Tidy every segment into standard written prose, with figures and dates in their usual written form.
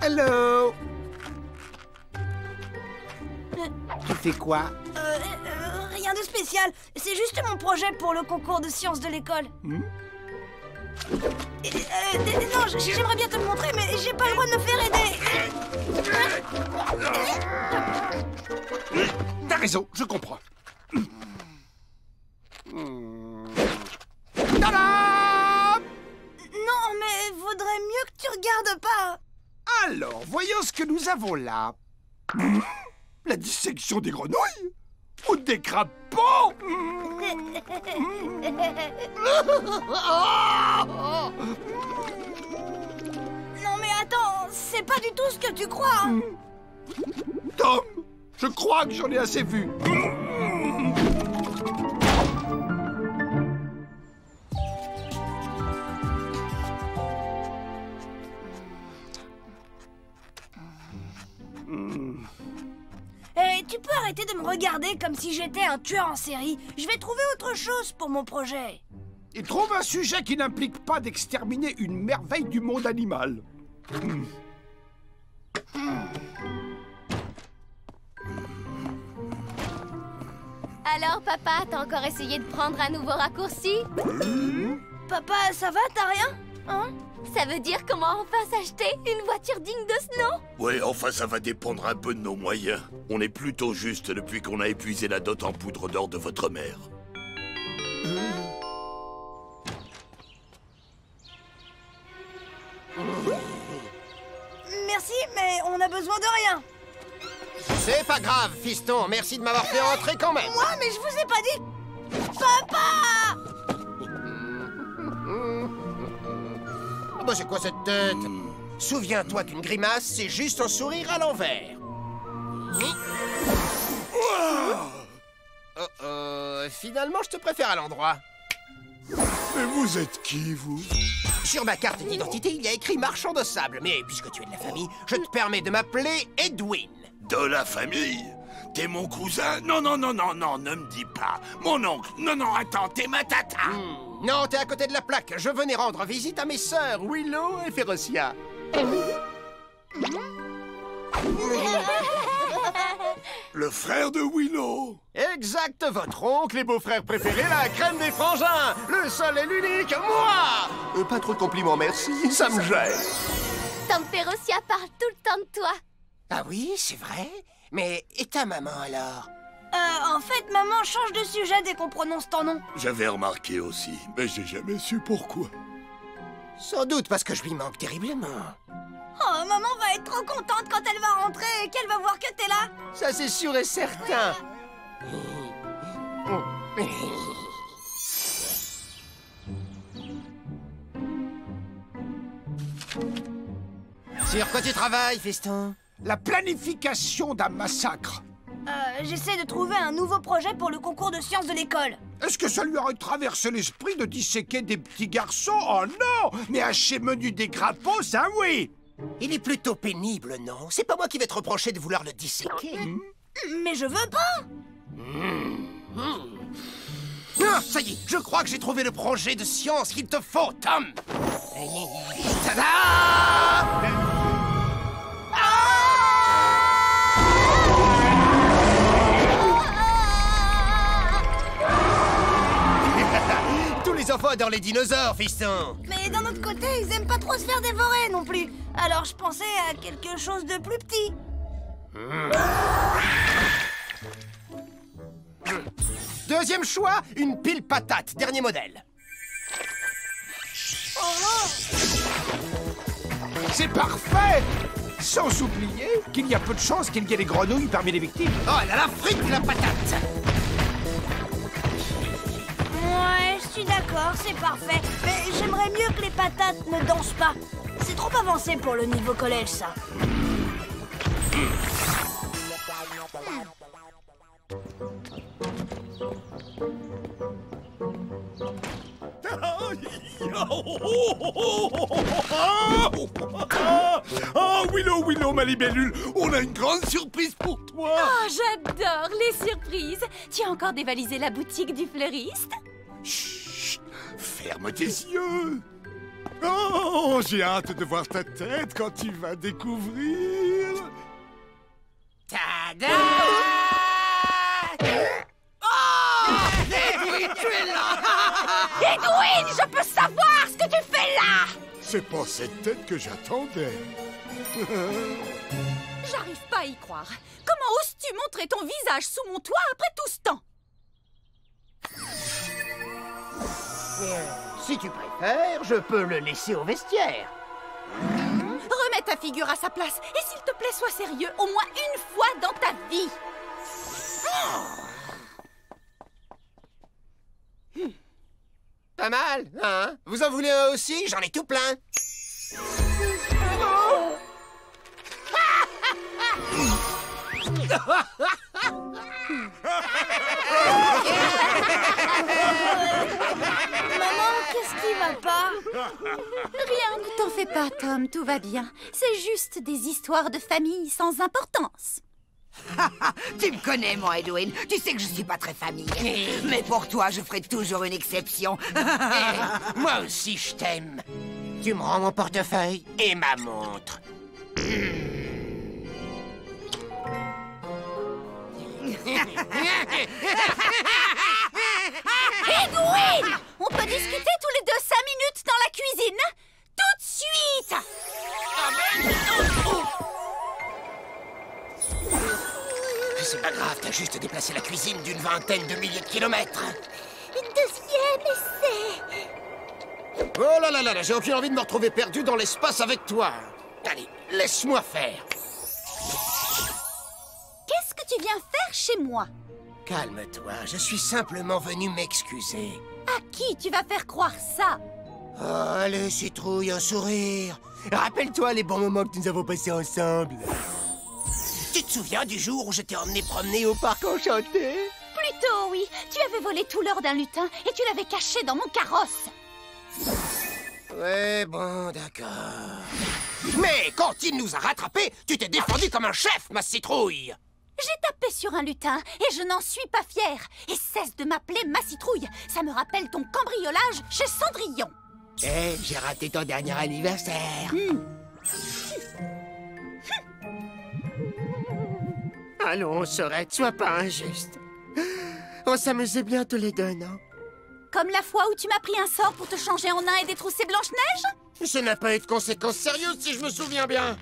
Hello. Tu fais quoi? Rien de spécial. C'est juste mon projet pour le concours de sciences de l'école. Non, j'aimerais bien te le montrer, mais j'ai pas le droit de me faire aider. T'as raison, je comprends. Tadam! Non, mais vaudrait mieux que tu regardes pas. Alors, voyons ce que nous avons là. La dissection des grenouilles? Ou des crapauds? Non, mais attends, c'est pas du tout ce que tu crois. Tom, je crois que j'en ai assez vu. Tu peux arrêter de me regarder comme si j'étais un tueur en série. Je vais trouver autre chose pour mon projet. Et trouve un sujet qui n'implique pas d'exterminer une merveille du monde animal. Alors, papa, t'as encore essayé de prendre un nouveau raccourci? Papa, ça va, t'as rien? Hein? Ça veut dire qu'on va enfin s'acheter une voiture digne de ce nom? Ouais, enfin, ça va dépendre un peu de nos moyens. On est plutôt juste depuis qu'on a épuisé la dot en poudre d'or de votre mère. Merci, mais on a besoin de rien. C'est pas grave, fiston. Merci de m'avoir fait rentrer quand même. Moi, mais je vous ai pas dit... Papa! Oh, bah, c'est quoi cette tête? Souviens-toi qu'une grimace, c'est juste un sourire à l'envers. Finalement, je te préfère à l'endroit. Mais vous êtes qui, vous? Sur ma carte d'identité, il y a écrit marchand de sable. Mais puisque tu es de la famille, je te permets de m'appeler Edwin. De la famille? T'es mon cousin? Non, non, non, non, non, ne me dis pas. Mon oncle? Non, non, attends, t'es ma tata. Non, t'es à côté de la plaque. Je venais rendre visite à mes sœurs, Willow et Férocia. Le frère de Willow. Exact, votre oncle et beau-frère préféré, la crème des frangins. Le seul et l'unique, moi. Pas trop de compliments, merci, ça me gêne. Tom Férocia parle tout le temps de toi. Ah oui, c'est vrai? Mais et ta maman alors? En fait, maman change de sujet dès qu'on prononce ton nom. J'avais remarqué aussi, mais j'ai jamais su pourquoi. Sans doute parce que je lui manque terriblement. Oh, maman va être trop contente quand elle va rentrer et qu'elle va voir que t'es là. Ça, c'est sûr et certain. Sur quoi tu travailles, fiston? La planification d'un massacre. J'essaie de trouver un nouveau projet pour le concours de sciences de l'école. Est-ce que ça lui aurait traversé l'esprit de disséquer des petits garçons? Oh non! Mais hacher menu des crapauds, ça oui! Il est plutôt pénible, non? C'est pas moi qui vais te reprocher de vouloir le disséquer. Mais je veux pas. Ah, ça y est, je crois que j'ai trouvé le projet de science qu'il te faut, Tom. Tada! Tous les enfants adorent les dinosaures, fiston. Mais d'un autre côté, ils aiment pas trop se faire dévorer non plus. Alors je pensais à quelque chose de plus petit. Deuxième choix, une pile patate, dernier modèle. C'est parfait! Sans oublier qu'il y a peu de chances qu'il y ait des grenouilles parmi les victimes. Oh, elle a la frite, la patate. Ouais, je suis d'accord, c'est parfait. Mais j'aimerais mieux que les patates ne dansent pas. C'est trop avancé pour le niveau collège, ça. Oh, Willow, ma libellule, on a une grande surprise pour toi. Oh, j'adore les surprises. Tu as encore dévalisé la boutique du fleuriste? Chut, ferme tes yeux. Oh, j'ai hâte de voir ta tête quand tu vas découvrir. Tada! Edwin, je peux savoir ce que tu fais là! C'est pas cette tête que j'attendais. J'arrive pas à y croire. Comment oses-tu montrer ton visage sous mon toit après tout ce temps? Si tu préfères, je peux le laisser au vestiaire. Remets ta figure à sa place et s'il te plaît, sois sérieux au moins une fois dans ta vie. Pas mal, hein? Vous en voulez un aussi? J'en ai tout plein. Maman, qu'est-ce qui va pas? Rien, ne t'en fais pas, Tom, tout va bien. C'est juste des histoires de famille sans importance. Tu me connais, moi, Edwin. Tu sais que je suis pas très famille. Mais pour toi, je ferai toujours une exception. Moi aussi, je t'aime. Tu me rends mon portefeuille et ma montre. Edwin! On peut discuter tous les 2 5 minutes dans la cuisine? Tout de suite! C'est pas grave, t'as juste déplacé la cuisine d'une vingtaine de milliers de kilomètres. Deuxième essai. Oh là là là là, j'ai aucune envie de me retrouver perdu dans l'espace avec toi. Allez, laisse-moi faire. Qu'est-ce que tu viens faire chez moi? Calme-toi, je suis simplement venu m'excuser. À qui tu vas faire croire ça? Oh, allez, citrouille, un sourire. Rappelle-toi les bons moments que nous avons passés ensemble. Tu te souviens du jour où je t'ai emmené promener au parc enchanté? Plutôt, oui. Tu avais volé tout l'or d'un lutin et tu l'avais caché dans mon carrosse. Ouais, bon, d'accord. Mais quand il nous a rattrapés, tu t'es défendu comme un chef, ma citrouille. J'ai tapé sur un lutin et je n'en suis pas fière. Et cesse de m'appeler ma citrouille. Ça me rappelle ton cambriolage chez Cendrillon. Eh, j'ai raté ton dernier anniversaire. Allons, Sorette, sois pas injuste. On s'amusait bien tous les deux, non? Comme la fois où tu m'as pris un sort pour te changer en nain et détrousser Blanche-Neige? Ça n'a pas eu de conséquences sérieuses, si je me souviens bien.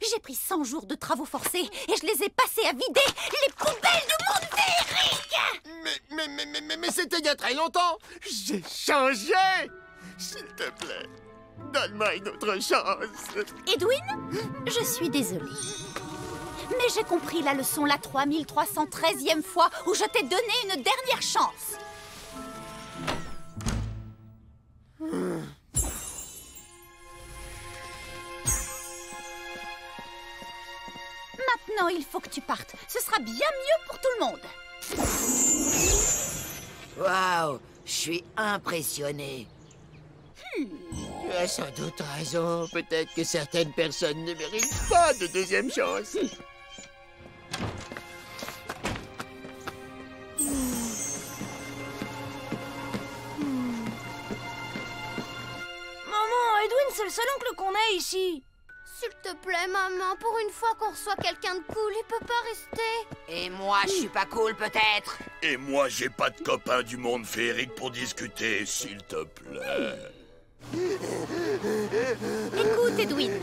J'ai pris 100 jours de travaux forcés et je les ai passés à vider les poubelles du monde féerique! Mais c'était il y a très longtemps. J'ai changé. S'il te plaît, donne-moi une autre chance. Edwin, je suis désolée. Mais j'ai compris la leçon la 3313e fois où je t'ai donné une dernière chance. Maintenant, il faut que tu partes. Ce sera bien mieux pour tout le monde. Waouh, je suis impressionné. Tu as sans doute raison. Peut-être que certaines personnes ne méritent pas de deuxième chance. Maman, Edwin, c'est le seul oncle qu'on a ici. S'il te plaît, maman, pour une fois qu'on reçoit quelqu'un de cool, il peut pas rester. Et moi, je suis pas cool, peut-être. Et moi, j'ai pas de copain du monde féerique pour discuter, s'il te plaît. Écoute, Edwin,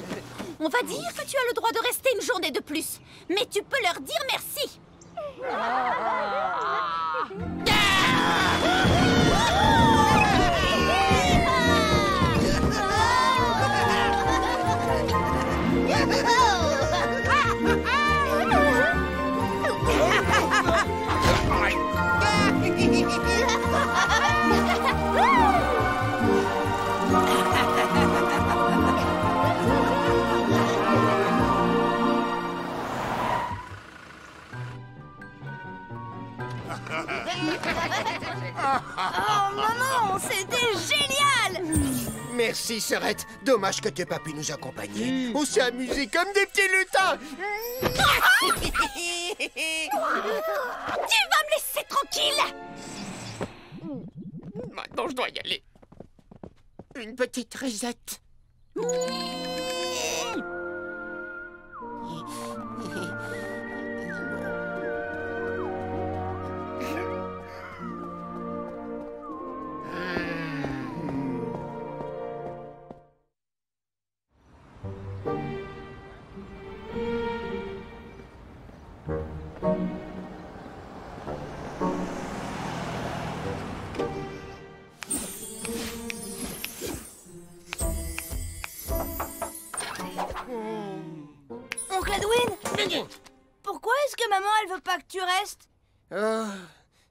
on va dire que tu as le droit de rester une journée de plus. Mais tu peux leur dire merci. Oh, maman, c'était génial! Merci, Sorette. Dommage que tu n'aies pas pu nous accompagner. On s'est amusés comme des petits lutins. Tu vas me laisser tranquille! Maintenant, je dois y aller. Une petite risette. Oncle Edwin, pourquoi est-ce que maman, elle veut pas que tu restes? Oh,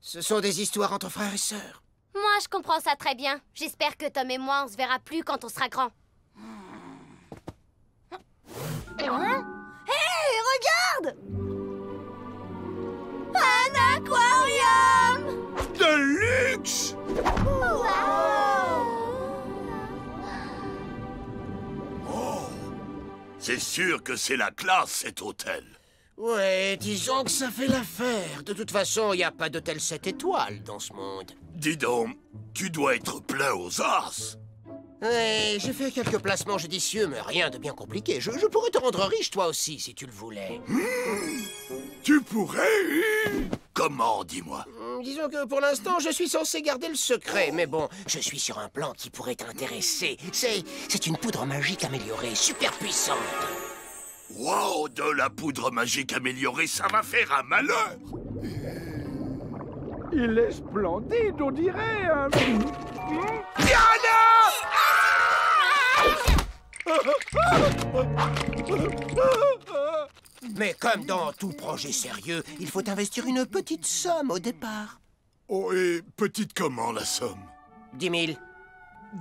ce sont des histoires entre frères et sœurs. Moi, je comprends ça très bien. J'espère que Tom et moi, on se verra plus quand on sera grands. Hein? Hé, regarde! Un aquarium! De luxe! Oh! C'est sûr que c'est la classe, cet hôtel. Ouais, disons que ça fait l'affaire. De toute façon, il n'y a pas d'hôtel 7 étoiles dans ce monde. Dis donc, tu dois être plein aux as. Ouais, j'ai fait quelques placements judicieux, mais rien de bien compliqué. Je pourrais te rendre riche, toi aussi, si tu le voulais. Tu pourrais? Comment, dis-moi? Disons que pour l'instant, je suis censé garder le secret. Mais bon, je suis sur un plan qui pourrait t'intéresser. C'est une poudre magique améliorée, super puissante. Wow, de la poudre magique améliorée, ça va faire un malheur. Il est splendide, on dirait. Diana! Mais comme dans tout projet sérieux, il faut investir une petite somme au départ. Oh, et petite comment, la somme? 10 000.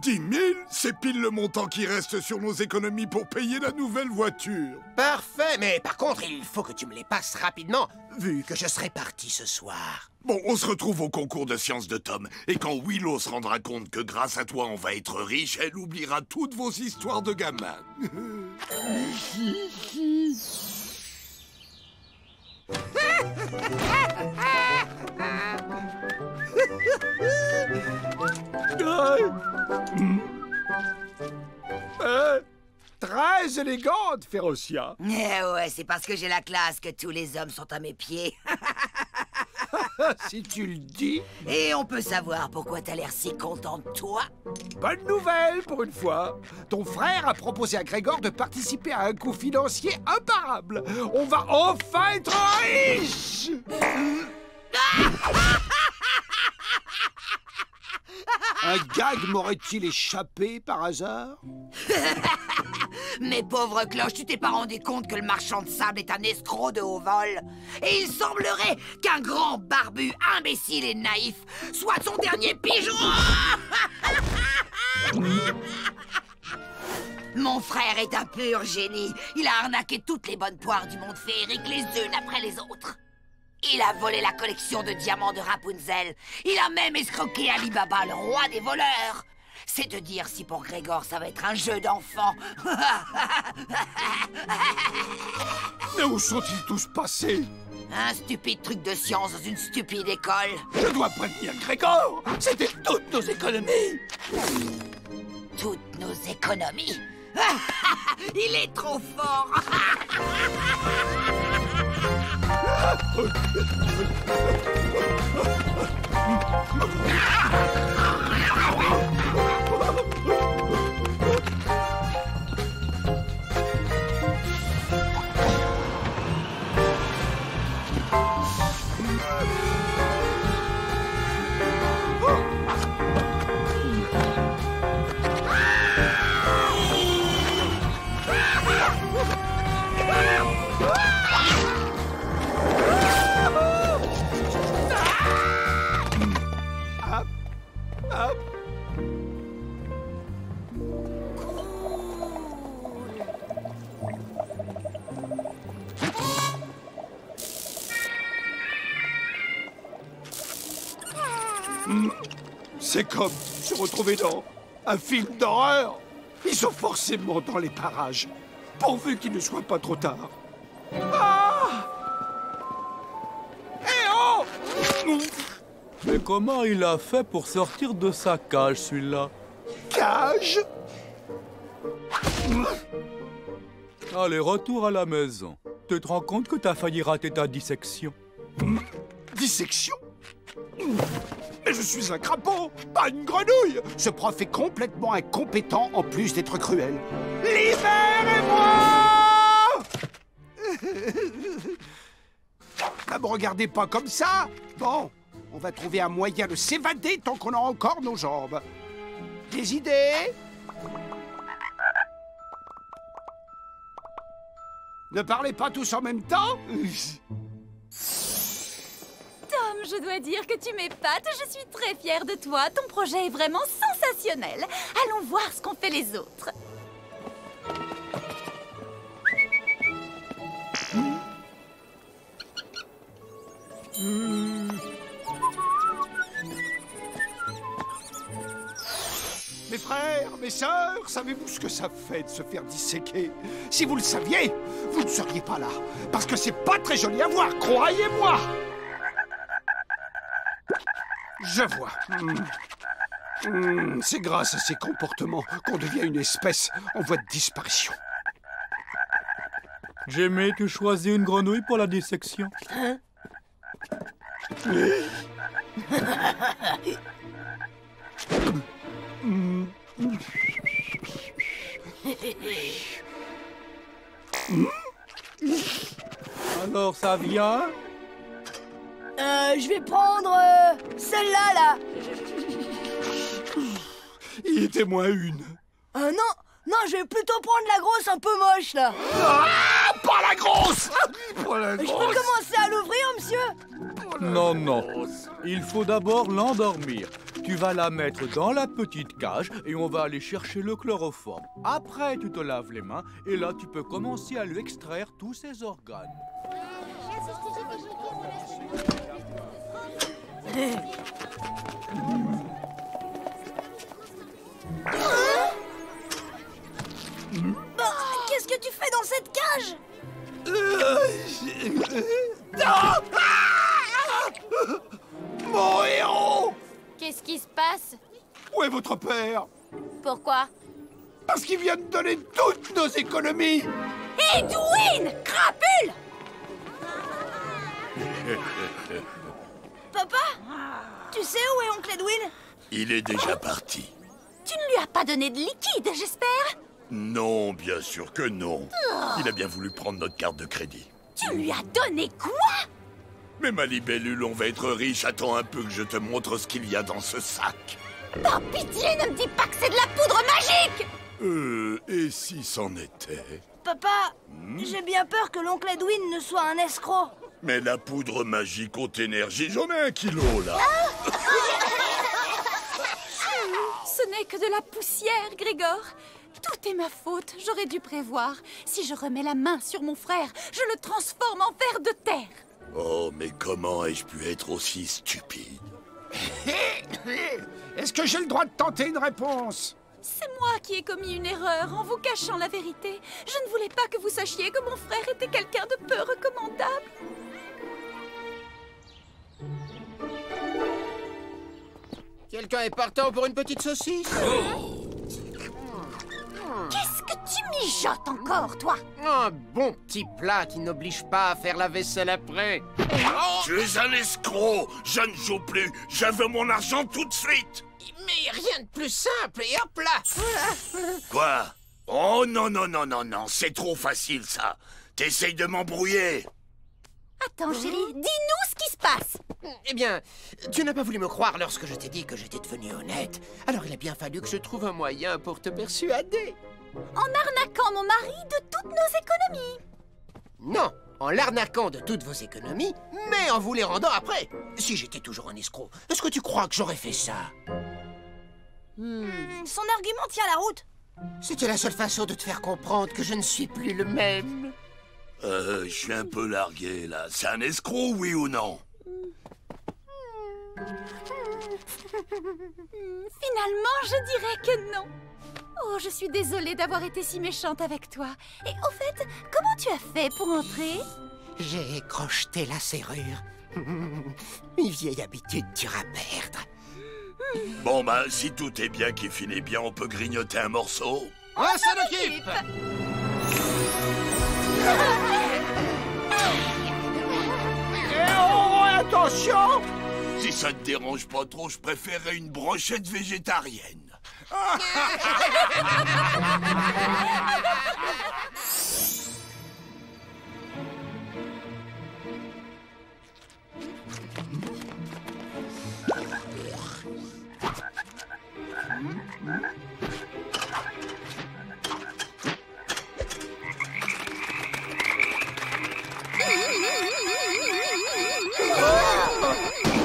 10 000? C'est pile le montant qui reste sur nos économies pour payer la nouvelle voiture. Parfait, mais par contre, il faut que tu me les passes rapidement, vu que je serai parti ce soir. Bon, on se retrouve au concours de sciences de Tom. Et quand Willow se rendra compte que grâce à toi, on va être riche, elle oubliera toutes vos histoires de gamins. Très élégante, Férocia. Eh ouais, c'est parce que j'ai la classe que tous les hommes sont à mes pieds. Si tu le dis. Et on peut savoir pourquoi t'as l'air si content de toi? Bonne nouvelle pour une fois. Ton frère a proposé à Grégor de participer à un coup financier imparable. On va enfin être riches. Un gag m'aurait-il échappé par hasard? Mais pauvre cloche, tu t'es pas rendu compte que le marchand de sable est un escroc de haut vol? Et il semblerait qu'un grand barbu imbécile et naïf soit son dernier pigeon. Mon frère est un pur génie. Il a arnaqué toutes les bonnes poires du monde féerique les unes après les autres. Il a volé la collection de diamants de Rapunzel. Il a même escroqué Ali Baba, le roi des voleurs. C'est de dire si pour Grégor ça va être un jeu d'enfant. Mais où sont-ils tous passés? Un stupide truc de science dans une stupide école. Je dois prévenir Grégor. C'était toutes nos économies. Toutes nos économies. Il est trop fort. C'est comme se retrouver dans un film d'horreur. Ils sont forcément dans les parages, pourvu qu'il ne soit pas trop tard. Ah! Eh oh! Mais comment il a fait pour sortir de sa cage, celui-là? cage. Allez, retour à la maison. Tu te rends compte que t'as failli rater ta dissection? Dissection? Mais je suis un crapaud, pas une grenouille. Ce prof est complètement incompétent en plus d'être cruel. Libérez-moi! Ne me regardez pas comme ça. Bon, on va trouver un moyen de s'évader tant qu'on a encore nos jambes. Des idées? Ne parlez pas tous en même temps. Tom, je dois dire que tu m'épates. Je suis très fière de toi. Ton projet est vraiment sensationnel. Allons voir ce qu'ont fait les autres. Mes frères, mes sœurs, savez-vous ce que ça fait de se faire disséquer? Si vous le saviez, vous ne seriez pas là. Parce que c'est pas très joli à voir, croyez-moi. Je vois. C'est grâce à ces comportements qu'on devient une espèce en voie de disparition. Jimmy, tu choisis une grenouille pour la dissection? Hein? Alors, ça vient? Je vais prendre celle-là, là. Il était moins une. Non, je vais plutôt prendre la grosse un peu moche, là. Ah, pas la grosse! Pas la Je grosse! peux commencer à l'ouvrir, monsieur? Non, non. Il faut d'abord l'endormir. Tu vas la mettre dans la petite cage et on va aller chercher le chloroforme. Après, tu te laves les mains et là, tu peux commencer à lui extraire tous ses organes. Qu'est-ce que tu fais dans cette cage? Mon héros! Qu'est-ce qui se passe? Où est votre père? Pourquoi? Parce qu'il vient de donner toutes nos économies! Edwin! Crapule! Papa? Tu sais où est oncle Edwin? Il est déjà parti. Tu ne lui as pas donné de liquide, j'espère? Non, bien sûr que non. Il a bien voulu prendre notre carte de crédit. Tu lui as donné quoi? Mais ma libellule, on va être riche. Attends un peu que je te montre ce qu'il y a dans ce sac. Par pitié, ne me dis pas que c'est de la poudre magique! Et si c'en était? Papa, j'ai bien peur que l'oncle Edwin ne soit un escroc. Mais la poudre magique haute énergie, j'en ai 1 kilo, là. Ce n'est que de la poussière, Grégor. Tout est ma faute, j'aurais dû prévoir. Si je remets la main sur mon frère, je le transforme en ver de terre. Oh, mais comment ai-je pu être aussi stupide? Est-ce que j'ai le droit de tenter une réponse? C'est moi qui ai commis une erreur en vous cachant la vérité. Je ne voulais pas que vous sachiez que mon frère était quelqu'un de peu recommandable. Quelqu'un est partant pour une petite saucisse? Qu'est-ce que tu mijotes encore, toi? Un bon petit plat qui n'oblige pas à faire la vaisselle après. Tu es un escroc. Je ne joue plus. Je veux mon argent tout de suite. Mais rien de plus simple, et hop là! Quoi? Oh non, non, non, non, non. C'est trop facile, ça. T'essayes de m'embrouiller. Attends, chérie, dis-nous ce qui se passe. Eh bien, tu n'as pas voulu me croire lorsque je t'ai dit que j'étais devenu honnête. Alors il a bien fallu que je trouve un moyen pour te persuader. En arnaquant mon mari de toutes nos économies. Non, en l'arnaquant de toutes vos économies, mais en vous les rendant après. Si j'étais toujours un escroc, est-ce que tu crois que j'aurais fait ça? Son argument tient la route. C'était la seule façon de te faire comprendre que je ne suis plus le même. Je suis un peu largué, là. C'est un escroc, oui ou non? Finalement, je dirais que non. Oh, je suis désolée d'avoir été si méchante avec toi. Et au fait, comment tu as fait pour entrer? J'ai crocheté la serrure. Une vieille habitude dure à perdre. Bon bah, si tout est bien qui finit bien, on peut grignoter un morceau. On s'en occupe. Et oh, attention! Si ça te dérange pas trop, je préférerais une brochette végétarienne.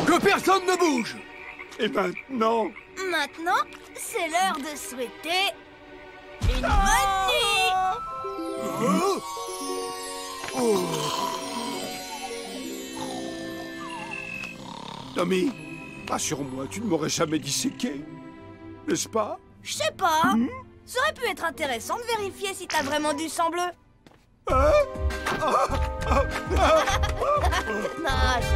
Que personne ne bouge! Et maintenant? Maintenant, c'est l'heure de souhaiter une bonne nuit. Tommy, rassure-moi, tu ne m'aurais jamais disséqué, n'est-ce pas? Je sais pas. Ça aurait pu être intéressant de vérifier si t'as vraiment du sang bleu. Hein? Non, je